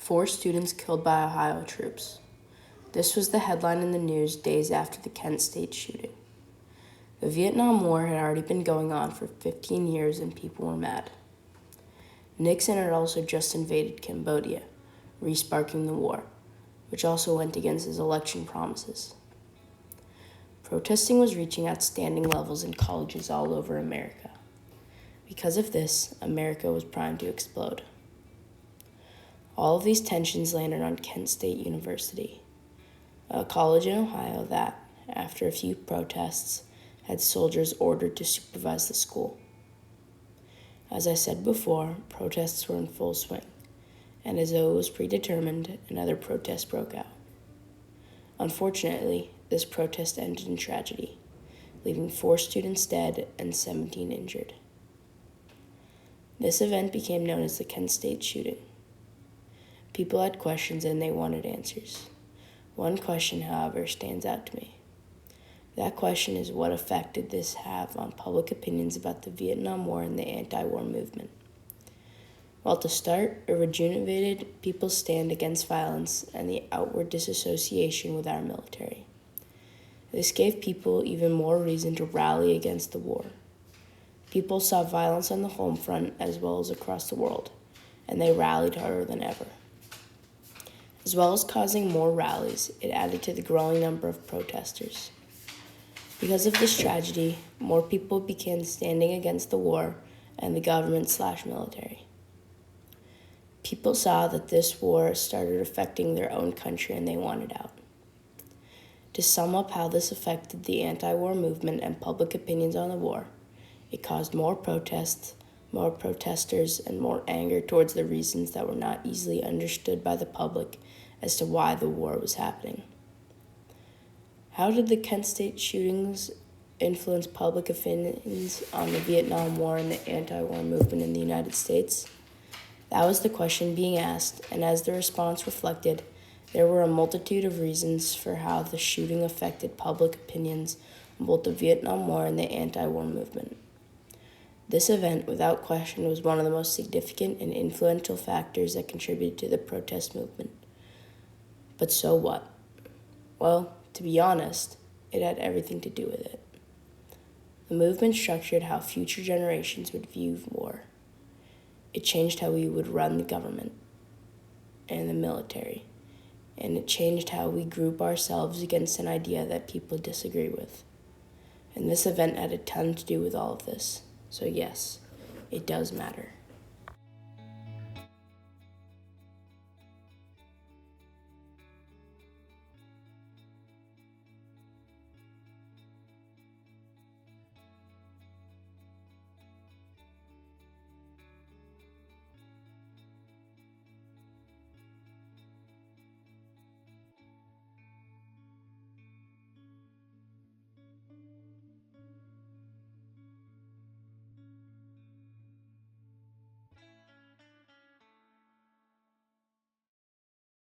4 students killed by Ohio troops. This was the headline in the news days after the Kent State shooting. The Vietnam War had already been going on for 15 years and people were mad. Nixon had also just invaded Cambodia, re-sparking the war, which also went against his election promises. Protesting was reaching outstanding levels in colleges all over America. Because of this, America was primed to explode. All of these tensions landed on Kent State University, a college in Ohio that, after a few protests, had soldiers ordered to supervise the school. As I said before, protests were in full swing, and as though it was predetermined, another protest broke out. Unfortunately, this protest ended in tragedy, leaving 4 students dead and 17 injured. This event became known as the Kent State shooting. People had questions and they wanted answers. One question, however, stands out to me. That question is, what effect did this have on public opinions about the Vietnam War and the anti-war movement? Well, to start, it rejuvenated people's stand against violence and the outward disassociation with our military. This gave people even more reason to rally against the war. People saw violence on the home front as well as across the world, and they rallied harder than ever. As well as causing more rallies, it added to the growing number of protesters. Because of this tragedy, more people began standing against the war and the government/military. People saw that this war started affecting their own country and they wanted out. To sum up how this affected the anti-war movement and public opinions on the war, it caused more protests, more protesters, and more anger towards the reasons that were not easily understood by the public as to why the war was happening. How did the Kent State shootings influence public opinions on the Vietnam War and the anti-war movement in the United States? That was the question being asked, and as the response reflected, there were a multitude of reasons for how the shooting affected public opinions on both the Vietnam War and the anti-war movement. This event, without question, was one of the most significant and influential factors that contributed to the protest movement. But so what? Well, to be honest, it had everything to do with it. The movement structured how future generations would view war. It changed how we would run the government and the military, and it changed how we group ourselves against an idea that people disagree with. And this event had a ton to do with all of this. So yes, it does matter.